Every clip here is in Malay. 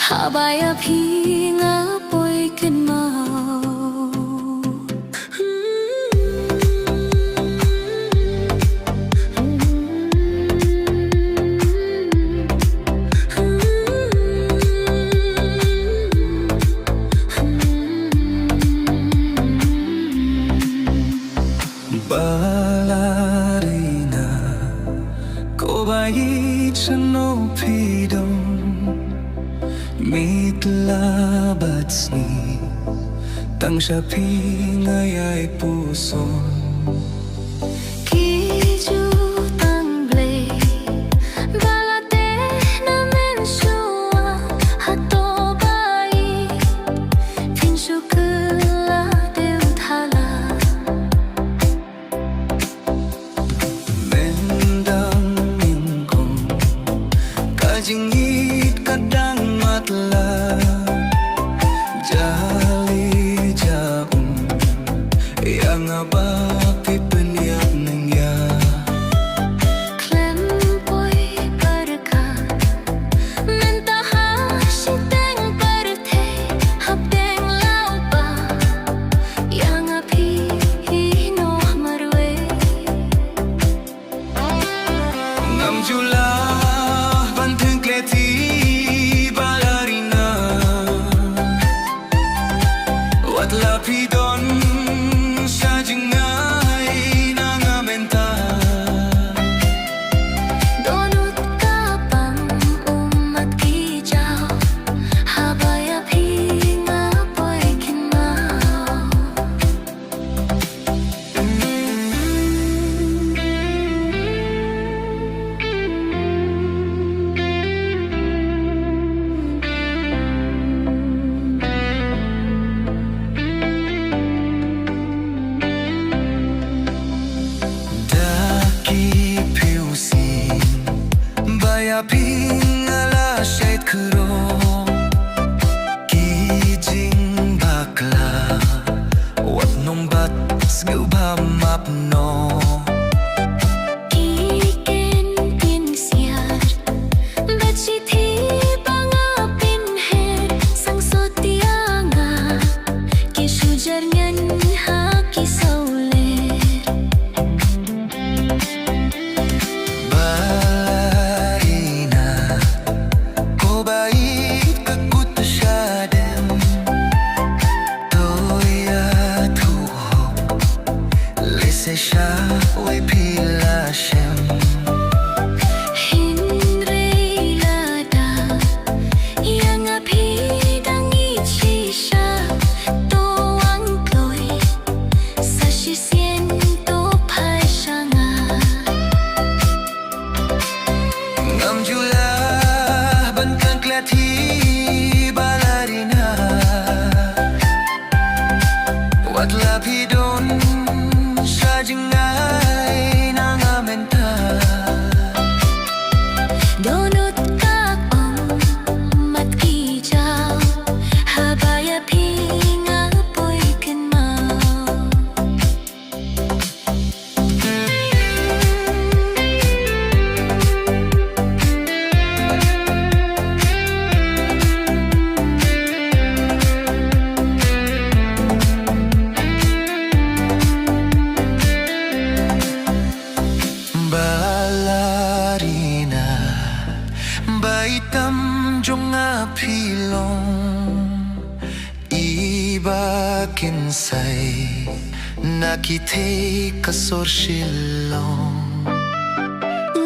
Habaya pinga boy can mau. Mitla batsi Tang siya pingayay puso Kiju tangle balate na mensua hato bai finshu kula deuthala Mendang mingkong kajingit kadang matla Jali jaung yang abak pipeniap nengya klem boy barka mentaha siteng barte habeng laupa yang api no marwe Ngam jula banteng kleti balarina Wat lapidon sa jingay nangamenta donut kapang umat kijau habaya pinga boy kinmau Daki piusin Baya pingala shade kuro Kijing bakla Wat nong bat Sgubha mapno Iken pinsiar Bachithi banga pinher sang sotianga Kishujar ngan haki sauler Balarina Ko bait kakut syadem Toya tuhok Lise sya way pila shem Hinrei lada yang api dangi chisha toang kloi sashi siento pai shanga Ngam jula bankan klati balarina Wat lapidon sa jingay nangamenta donut kapong mat kijau habaya pinga boy kinmau Balarina Baitam jonga pilong Iba kinsay Nakite kasor silong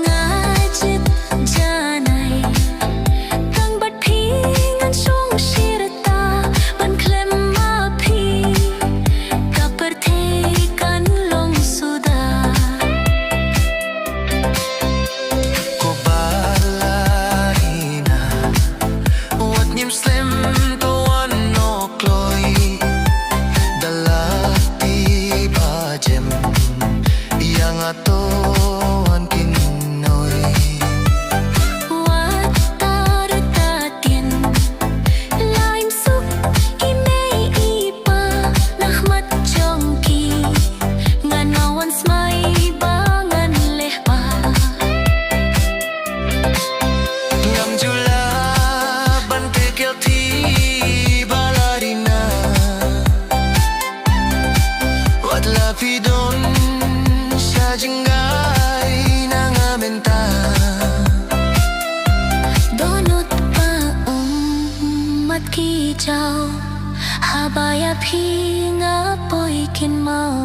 ngajit janai tang bat pingan sung shirta ban klem api kapertekan long suda Ko balarina Wat nim slim to ano kloy Dalati bajem Yang atoan kinoy wat taratatian laim suk imei ipa nahmat jongki nganawan smai bangan lehpa Ngam jula bante kelti balarina Wat lapidon sa jingay nangamenta donut pa mat kijau habaya pinga boy kinmau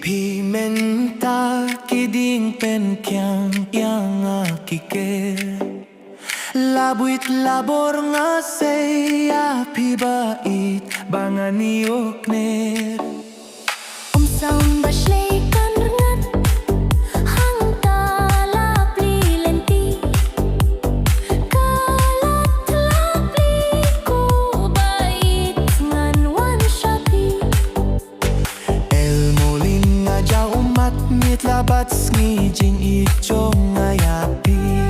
pimenta kiding pen kyang yang akiker Labuit labor nga saya pibait banganiok ner Sound bashley kan rengat hang talap li lenti kalat lap li ko bait ngan wan shapi El molin nga jaw umat ngit labat ngi jing ichong ngayapi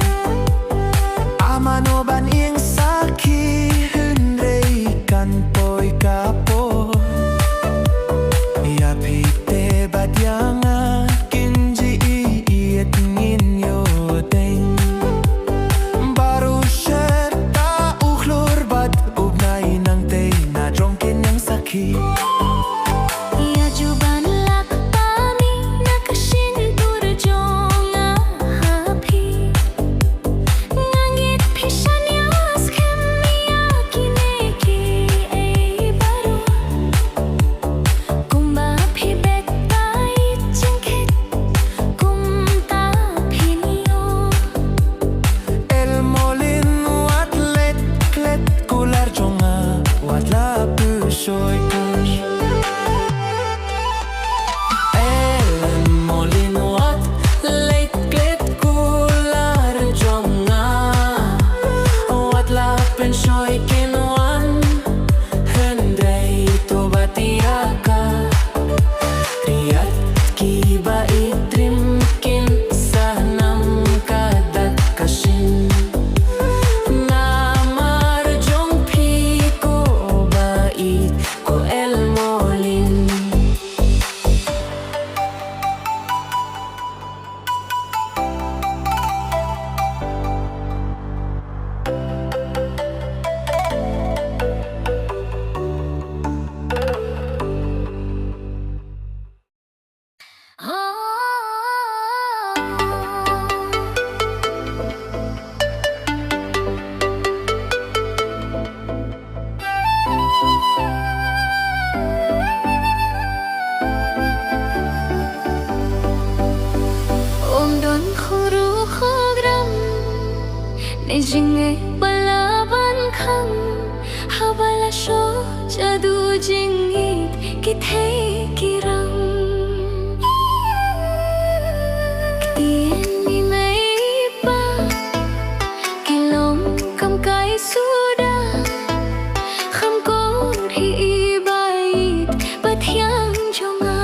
amanoban ing saki hunrei kan poi kapo yapi Badyanga kinji iet ngin yo deng baru syerta ukhlur bad ubnai nang tei na drongkin yang saki ya juban lak pami nakashin turjong happy ngangit pishan yas kemia kineki ei baru kumba phibet El molin wat let klet kular jonga wat la pusoy kush El molin wat let klet kular jonga wat la pensoy kinwan hendrei to batiaka Riat kiba itrim kin sahnam kadat kasin Namar jong pi ko bait ko el molin Don khuru khogram nejinge balaban kham habala sho jadu jingit kithe kiram tien mi mai pa kilom kam kai suda kham kon hi bait pathyang jonga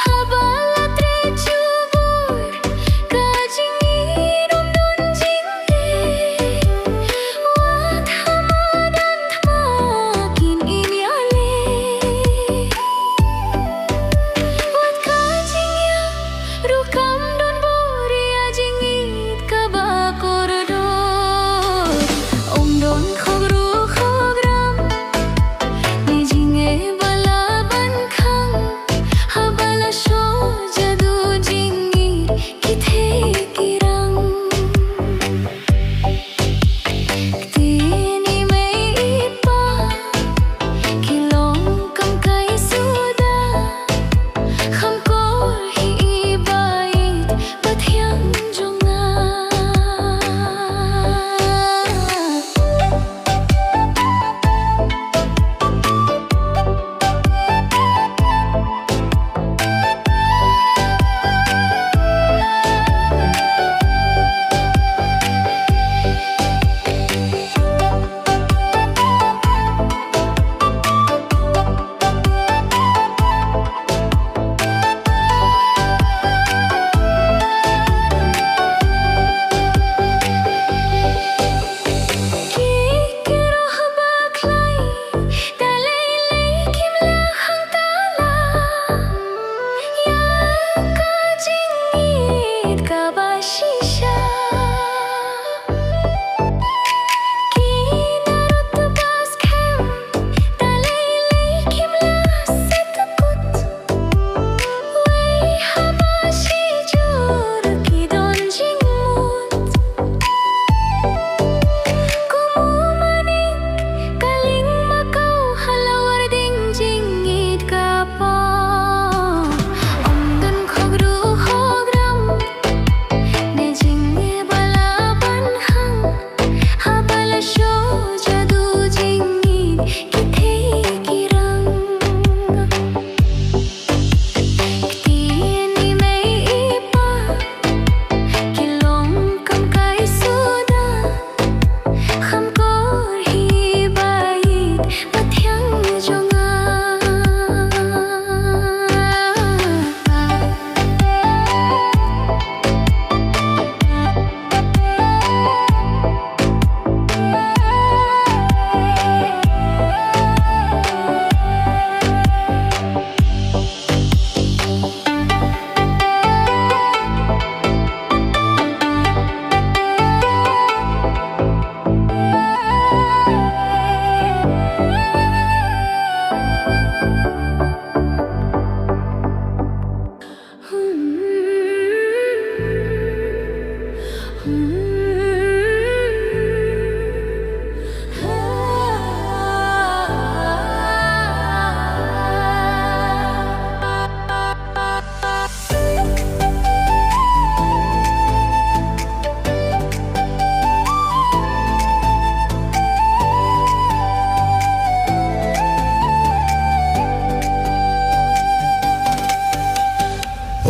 Haba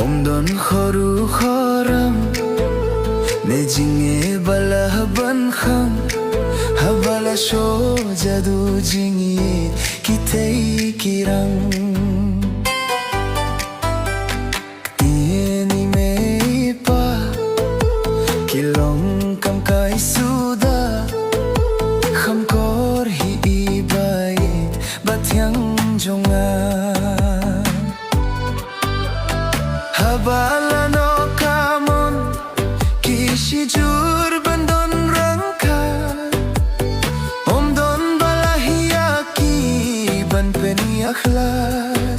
Omdon khoru khoram nejinge bala ban kham habala sho jadu jingi kitei kirang tieni me pa kilong kam kai suda kham kor hi ibait batyang jonga habala no kamon kishi jur bandon rangka omdon balahia ki ban peni akhlak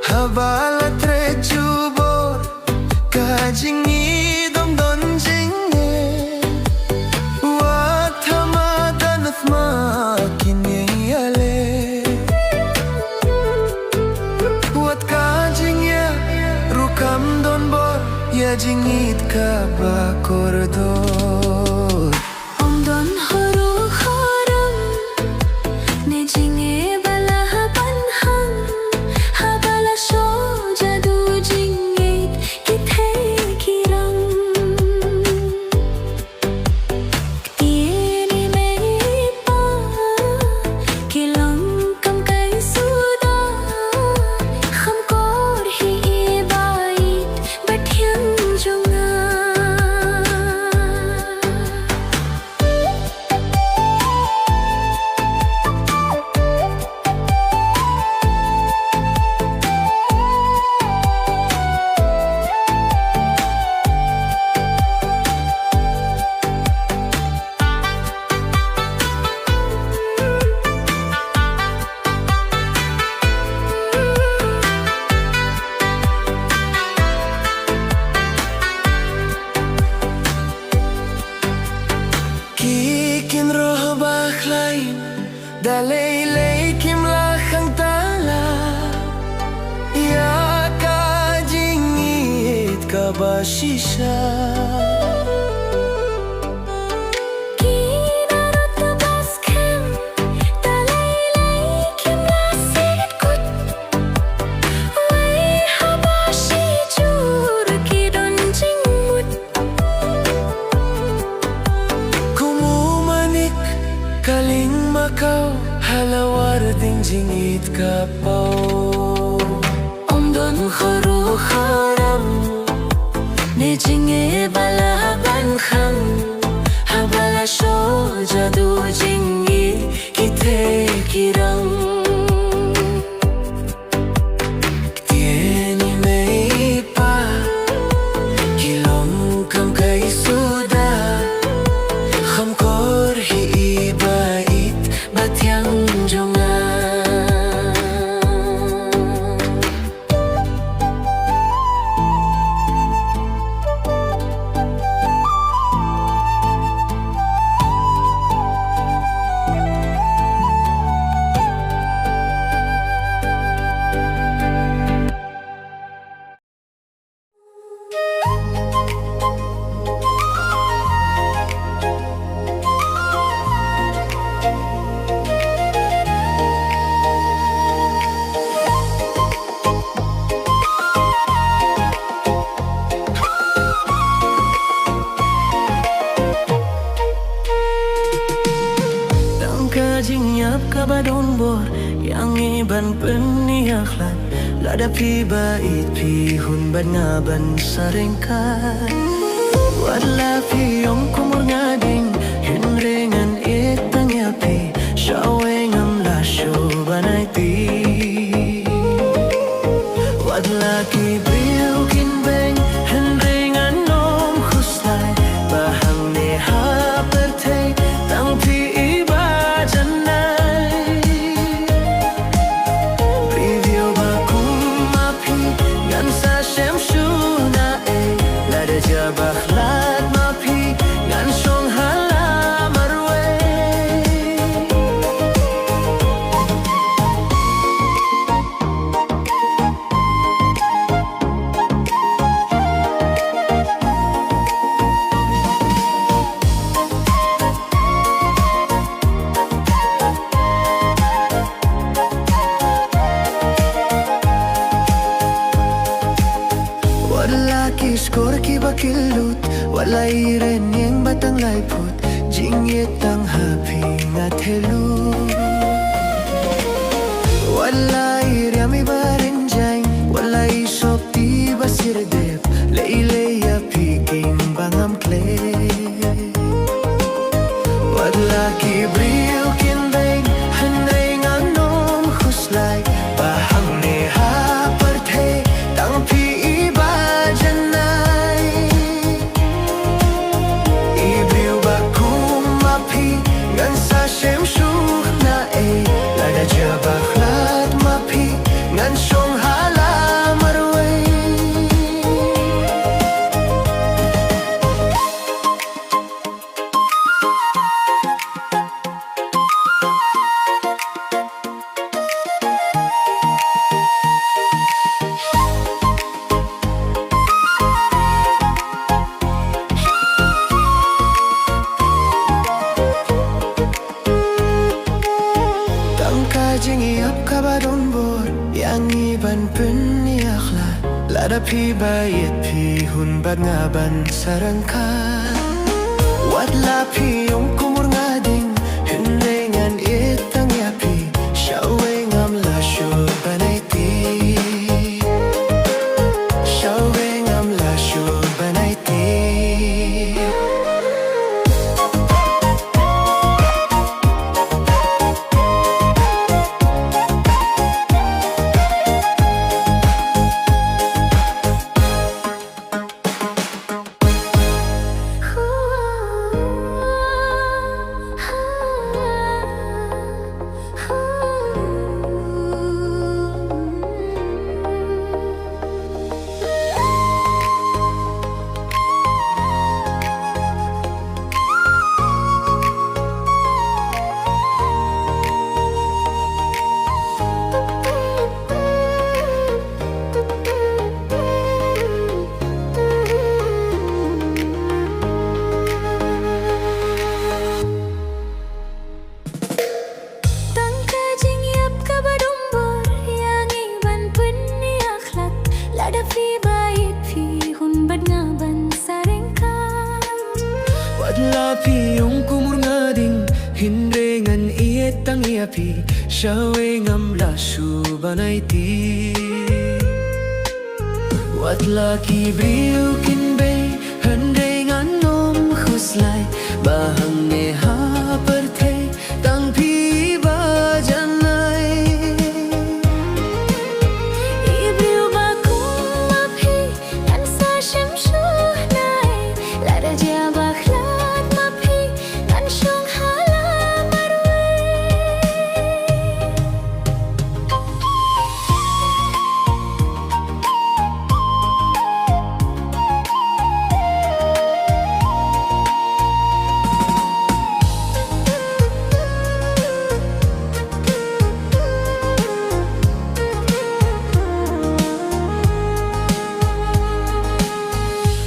habala tre jubor kajingi dom don jinge watama danatma kinye ale rukam don bor ya jingit ka ba koridor Om don horu khoram ne jinge bala ban hang habala sho jadu jinge kithe kirang tieni me pa kilong kam kai suda kham kor hi ibait bathyang jonga kikin roh bakhlain dalay lay kim lakhang tala ya ka jingit ka ba shisha kaling makau halawar ding jingit kapau Omdon khoru khoram ne jinge bala ban kham habala sho jadu jingi kithe kirang tieni me pa kilong kam kai suda kham kor hi ibait batyang jonga Jinyap kabadon bor yang iban peni akhlak lada pi bait pi hun ban ngaban saringkat wadla pi yong kumur ngading hinringan itang yapi shawengam la sho banai pi wadla ki biu kin beng hinringan nom khuslai bahang ne ha pertei tang pi baklat mapi ngan song hala marwe skor ki bakilut walai ren yang batang laiput jingyet tang hapi ngatelu walai riami barenjang walai sop ti basir dep leile ya piking bangam kle wadla ki brio kin bang hanai nganom khuslai bahang ne ha parthe tang pi iba janai ibrio bakum mapi ngan sa shem shu na e lada jabaklat mapi ngan shong hala marwai jingi ap kabadon bor yang iban pen ni akhlat lada pi bayet pi hun bad ngaban sarangka wadla pi yong kumur ngading hendengan itang yapi shawe ngam la shur banai ti shawe ngam la shur banai ti wadla pi yong kumur ngading hindengan ietang iapi shawe ngam la shu banai ti wadla ki briu kin be hendengan nom khuslai bahang ne ha parthe tang pi ba janai ibriu ba kum api kan sa shem shu nai la da ja ba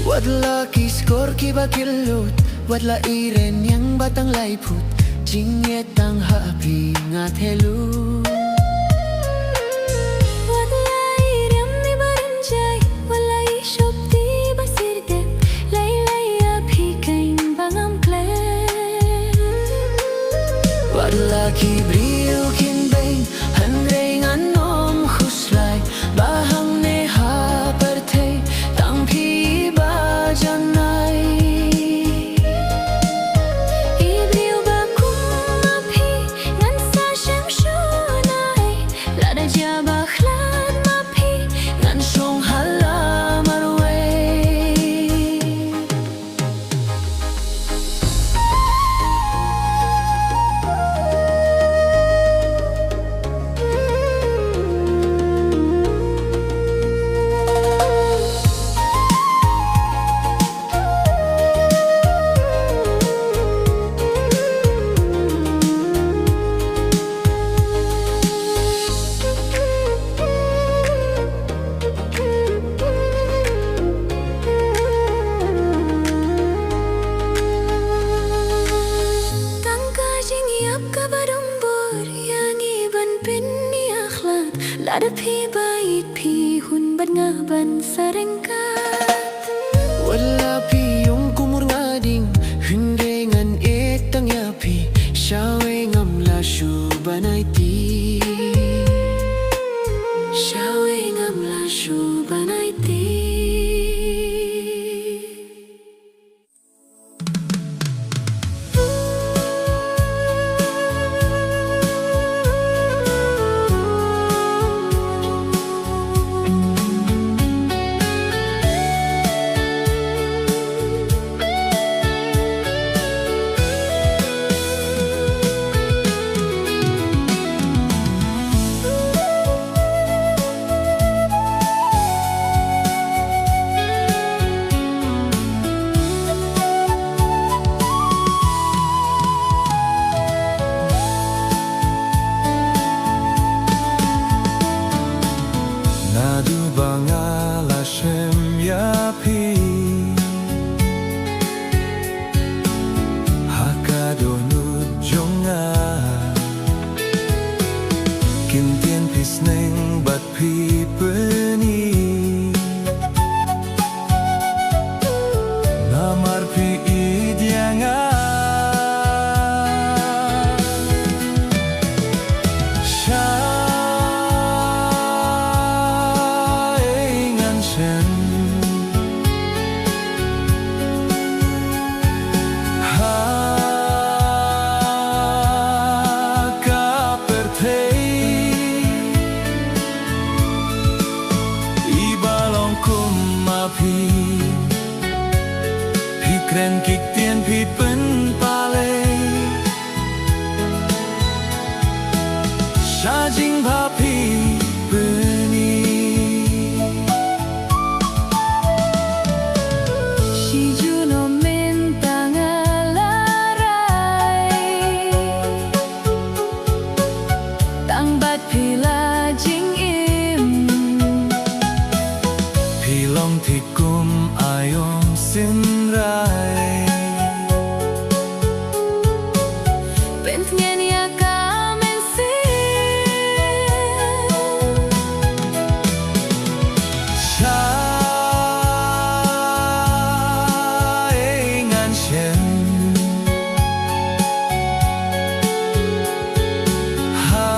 wadla ki skor ki bakilut wadla iren yang batang laiput jingyet tang hapi ngatelu wadla irem ni barenjai walai shop ti basir dep lailai api kain bangam kle wadla ki brio kin bang handreng anom khuslai bahang ne ha parthe tang pi janai ibriu ba kum api ngan sa shem shu nai lada ja ba khlat mapi ngan shong hala marwai Lada pi bait pi hun bat nga ban sarengkat Wala piyong kumur ngading Hundengan etang yapi Syawe ngamla syubanay ti Syawe ngamla syubanay ti Nadu bangala shem yapi Hakado nujonga Kintian pisneng bat pi peni Namar pi idyanga Kren kik tien pi pen pale Sha jing pa pi peni Si juno mentang alarai Tang bat pila jing im Pilong tikum ayom sin rai Pentngen ya kamen sin Sai ngan shen Ha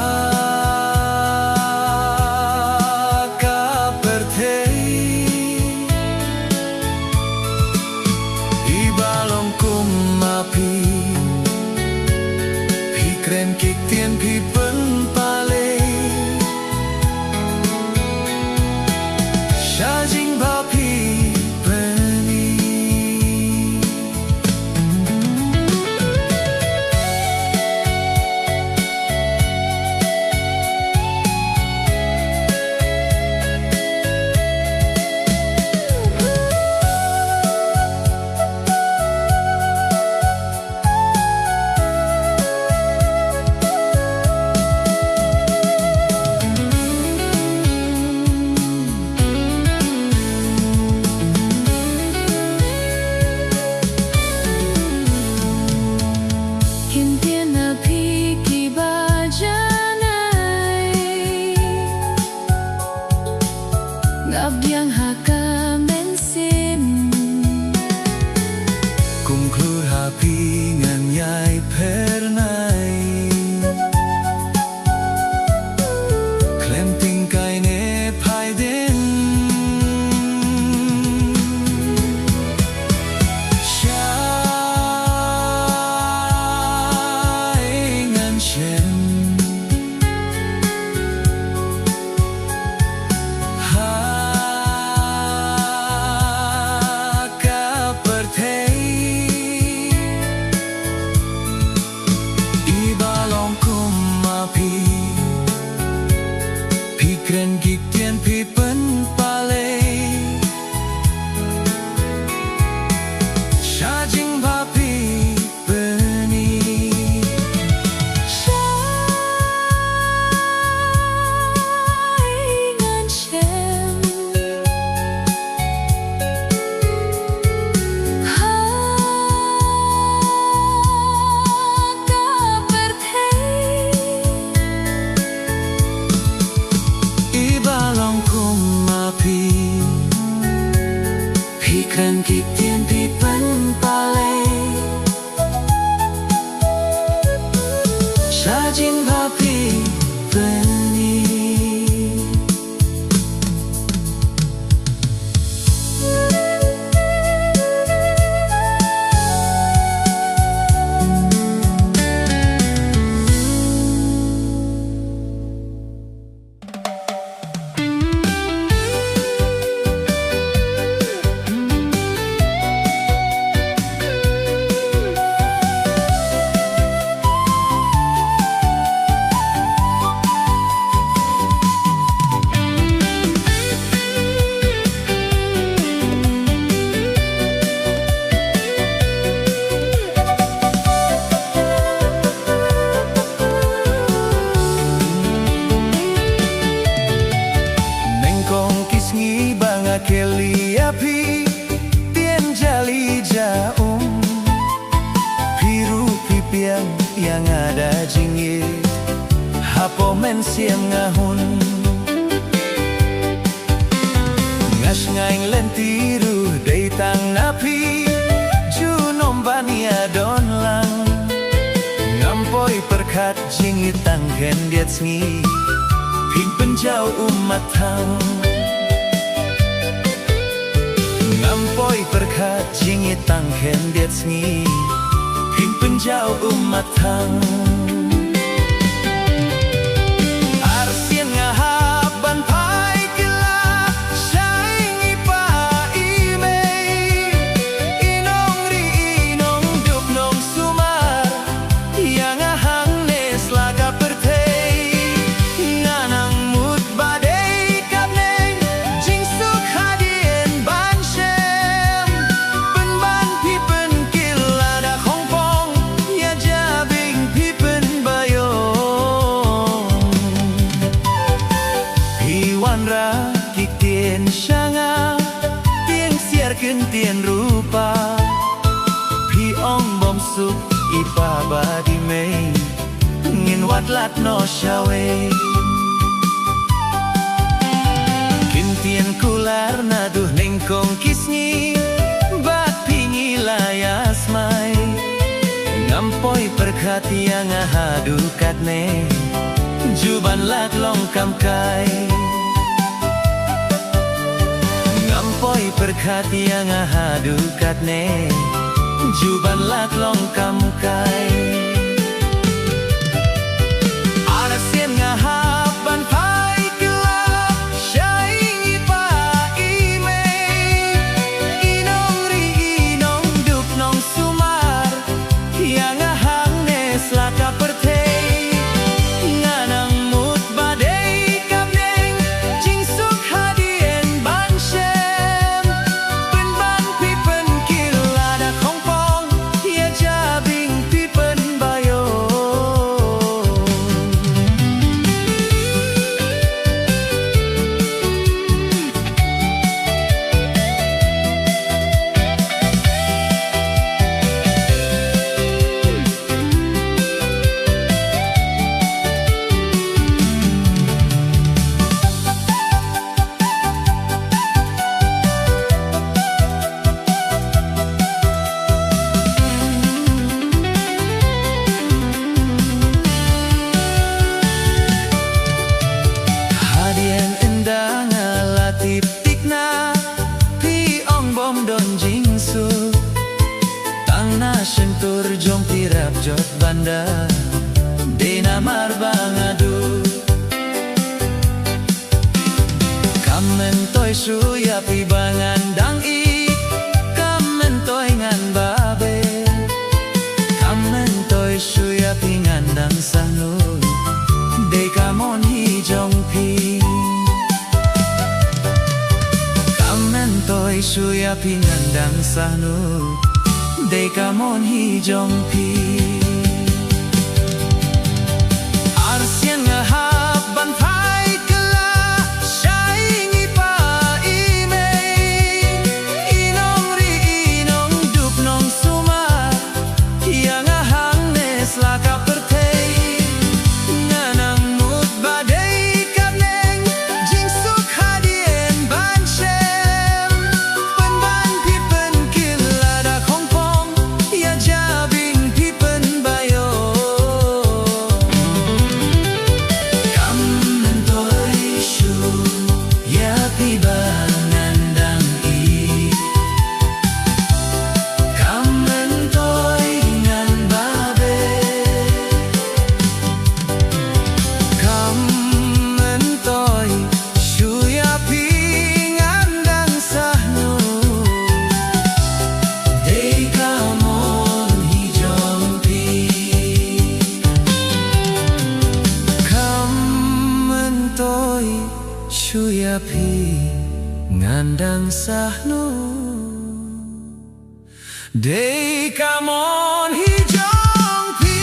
ka pertei Ibalong kum mapi Pi kren kik tien pi pen pale Sha jing pa pi peni Kintian na pi ki bajanay Ngabdiang hakamen sim Kung klur hapi ngan yai pernai Klem tingkai ne pai den Syai ngan shen Ha ka pertei Ibalong kum mapi Pi kren kik tien pi pen pale Sha jing pa pi peni Syai ngan shem Ha ka pertei Ibalong keli api tien jali jaum biru pipiang yang ada jingit hapo men siam ngahun ngas ngaing lentiru day tang api junom bania don lang ngampoi perkat jingit tang gendiat sngi ping penjau umat tang ngampoi perkat jingit tang gendiat sngi ping penjau umat tang arsien ngahaban pai gelap saingi pa imei inong ri inong dup nong sumar yang ahang nes laga pertei nganang mut badai kapneng jing suk hadien ban shem pen ban pi pen kil ada khong pong ya jabing pi pen bayong hiwan ra kik tien shanga tieng siar ken tien rupa pi ong bom suk ipa badi mei ngin wat lat no shawe kin tien kular na duh ning kong kisni bat pingi layas mai ngampoi perkat yang ahadu katne juban lat long kam kai ngampoi perkat yang ahadu katne juban lat long kam kai ada sien ngahaban pai gelap saingi pa imei inong ri inong dup nong sumar yang ahang nes laka pertei nganang mut badai kapneng jing suk hadien ban shem pen ban pi pen kil ada khong pong ya jabing pi pen bayong hadien endang alatip tikna pi ong bom don jingsu tang na sentur jong tirap jot banda dena marbang adu kamen toy suya pi bangan dang i kamen toy ngan babe kamen toy suya pi ngan dang sanu de kamon hi jong pi kamen toy suya pi ngan dang sanu de kamon hi jong pi arsien ngahaban pai gelap saingi pa imei inong ri inong dup nong sumar yang ahang nes laka pertei nganang mut badai kapneng jing suk hadien ban shem pen ban pi pen kil ada khong pong ya jabing pi pen bayong kamen toy shu ya pi bangan dang i kamen toy ngan babe kamen toy shu ya pi ngan dang sahnu de kamon hi jong pi kamen toy shu ya pi ngan dang sahnu de kamon hi jong pi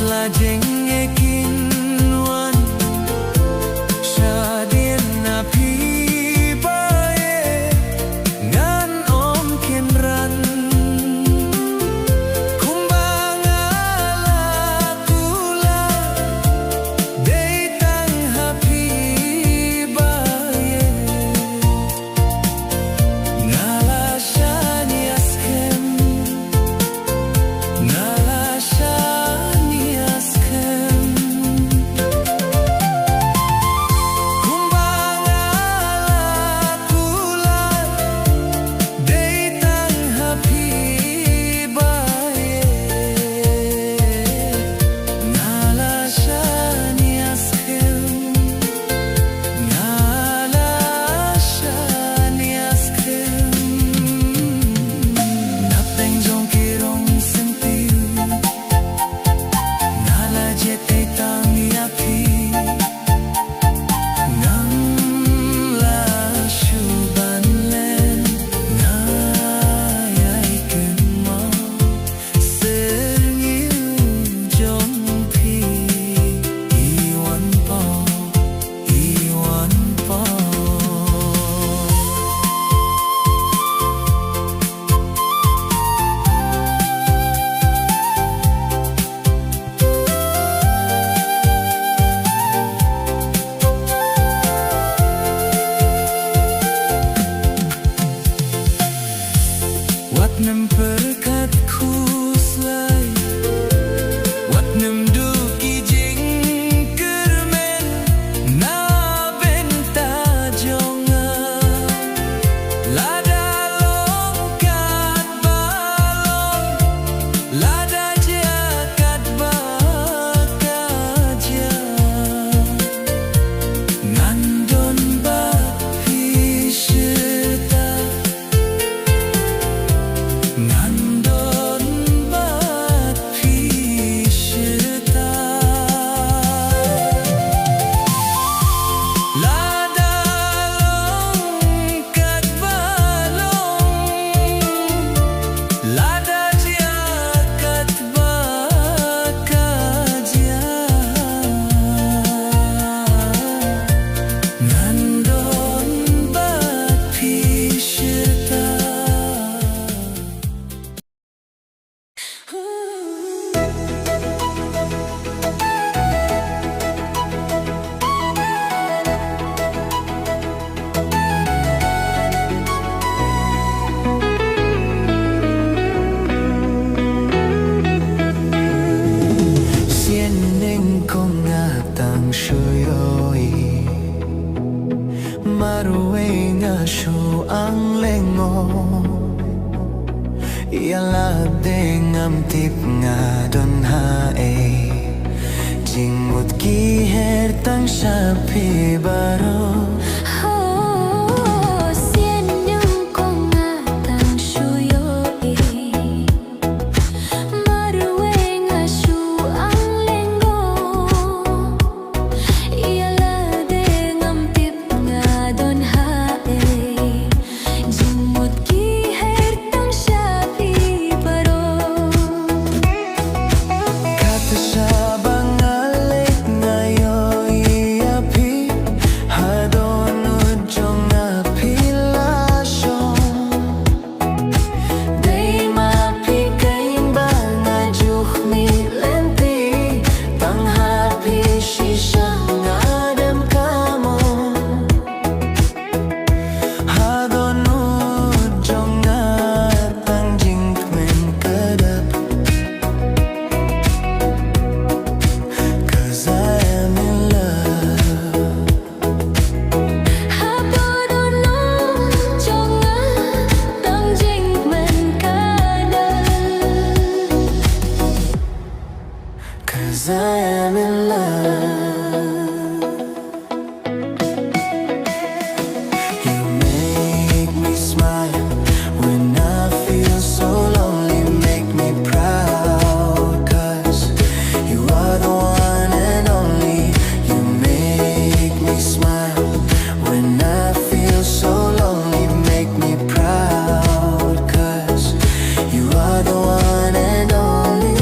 la jeng ekin wan Shadien na pi bae ngan om ken ran Kumbanga la kula Day tang happy bae Ngala shani askem Ngala shani askem Kumbanga la kula Day tang happy bae Ngala shani askem Ngala shani askem Napeng zong kirong sentiu Ngala jete tang yapi Ngam la shuban len Ngayay kemau Serniu jong pi Iwan po Iwan po Wat nem perkat khuslai Wat nem duki jing kermen Na benta jonga Lada longkat balong Lada jakat bakaja Ngandon bat piseta Ngandon bat piseta Lada longkat balong Lada jakat bakaja Ngandon bat piseta Sien ning kong ngatang shuyoi Maruwe nga shu ang lengo Yala dengam tip nga don hae Jingmut ki her tang shapi baro Xiên những con ngà tang shuyo Maruwe nga shu ang lengo Yala de ngam tip nga don hae Jingmut ki her tang shapi baro Kata sabang alik ngayon iapi Hadon ujong api lasyon Day mapi kain ba nga juk mi lenti Tang hapi shisha nga dem kamo Hadon ujong nga tang jing men kadap Cause I am in love Habodono jonga tang jing men kada Cause I am in love You make me smile when I feel so lonely Make me proud Cause you are the one and only You make me smile when I feel so lonely Make me proud Cause you are the one and only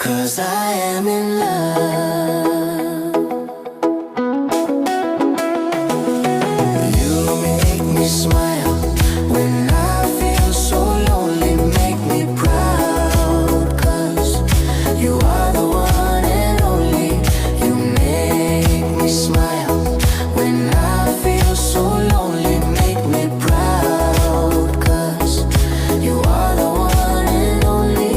'Cause I am in love. You make me smile when I feel so lonely. Make me proud, 'cause you are the one and only. You make me smile when I feel so lonely. Make me proud, 'cause you are the one and only.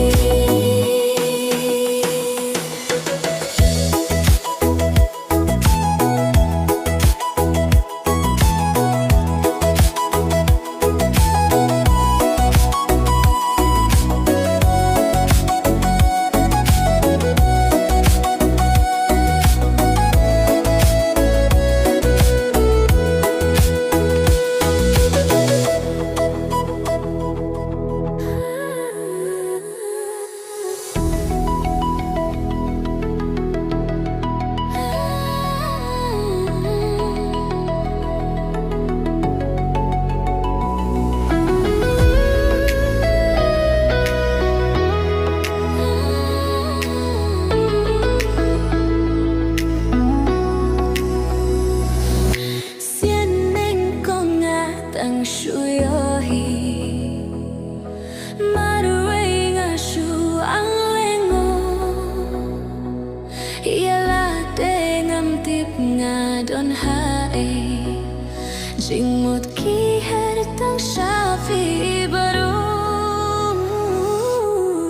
Ang shuyohi maruing asu ang lengo ialah dengan tip ngadon hae jingmut ki hertang shafi baru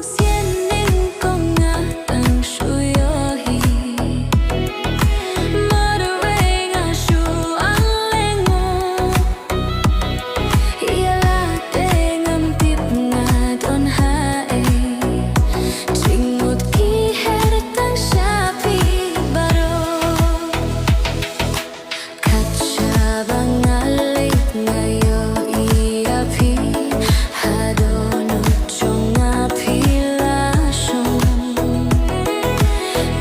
sieneng konga ang shuyohi maruing asu ang lengo ialah dengan tip ngadon hae jingmut ki hertang shafi baru kaca bangalik ngayo iapi hadono jongapi lasyong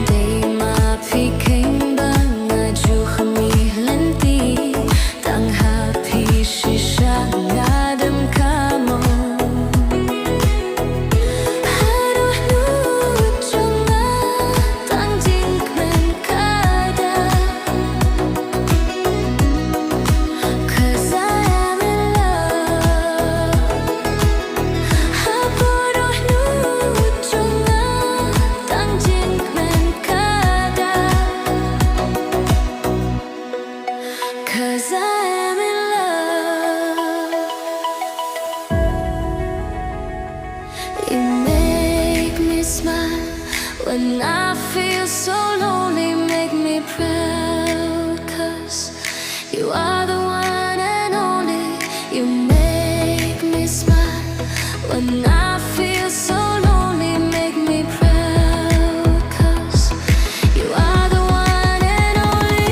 day mapi kembang ngaju khemih lenti tang hapi shisha ngadem kamu haruh nujonga tang jingkmen kada 'Cause I am in love. Hapuruh nujonga tang jingkmen kada 'Cause I am in love. You make me smile when I feel so lonely. Make me proud, 'cause you are the one and only. You make me smile when I feel so lonely. Make me proud, 'cause you are the one and only.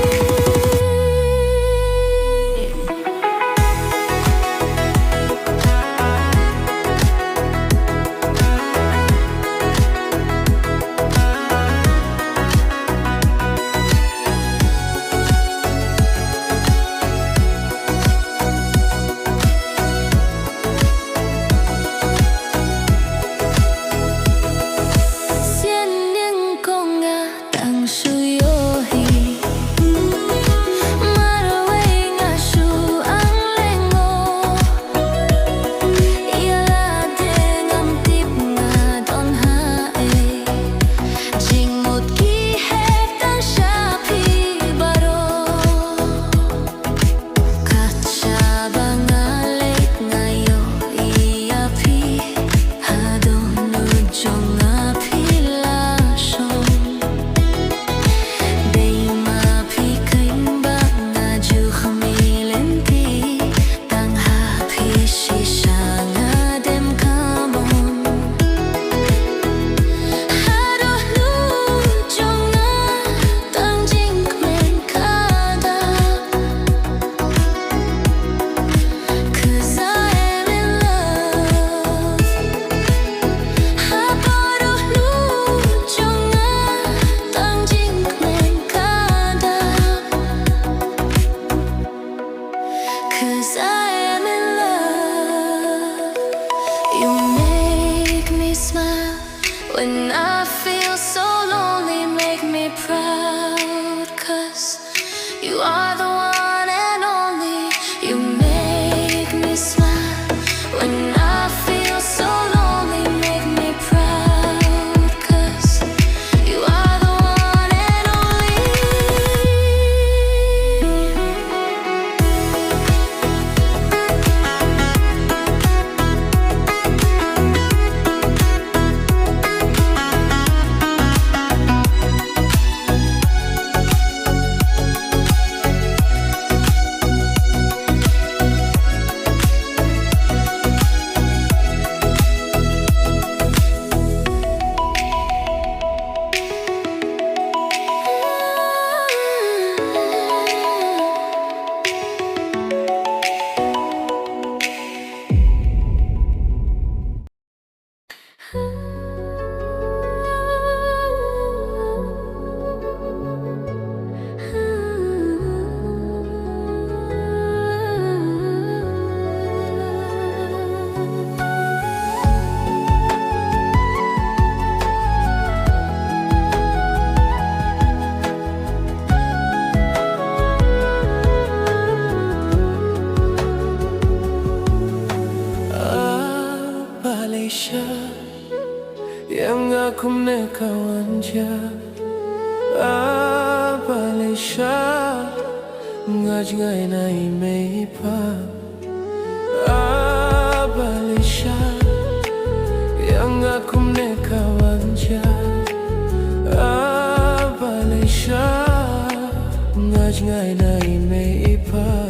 yang aku kawan dia Malaysia ngaj ngai nai mei pa Malaysia yang aku kawan dia Malaysia ngaj ngai nai mei pa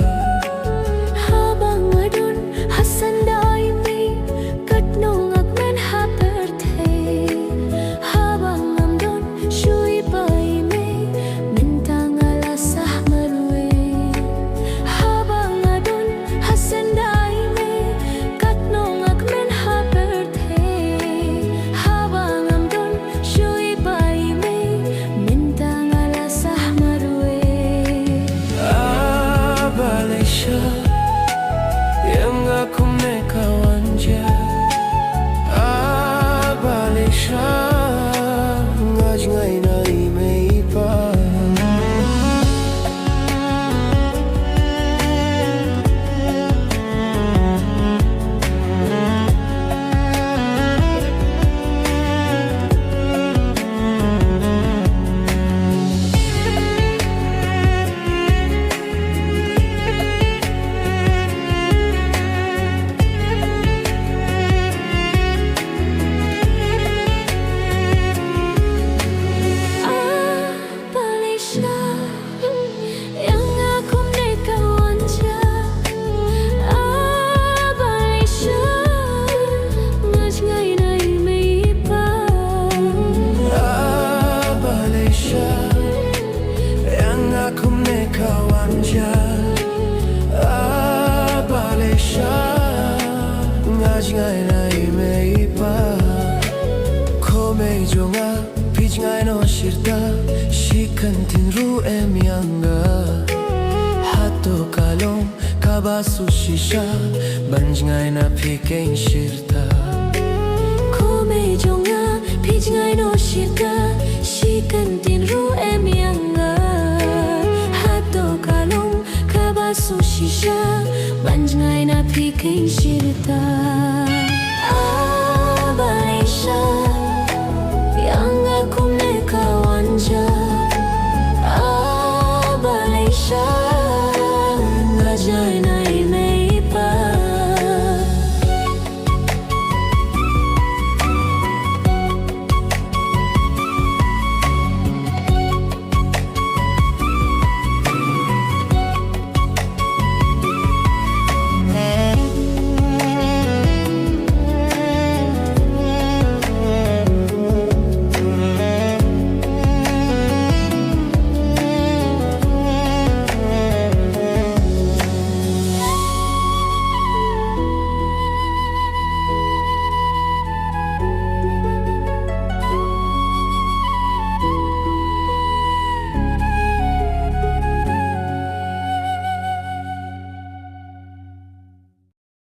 yang aku kawan dia Malaysia ngaj ngai nai mei pa kawan dia Malaysia ngaj ngai nai mei pa ko mei jonga pij ngai no shirta shikan tin ru em yanga hato kalong kabasu shisha banj ngai na pikein shirta ko mei jonga pij ngai no shirta shikan tin ru em yanga Shisha banj ngai na pikein shirta Malaysia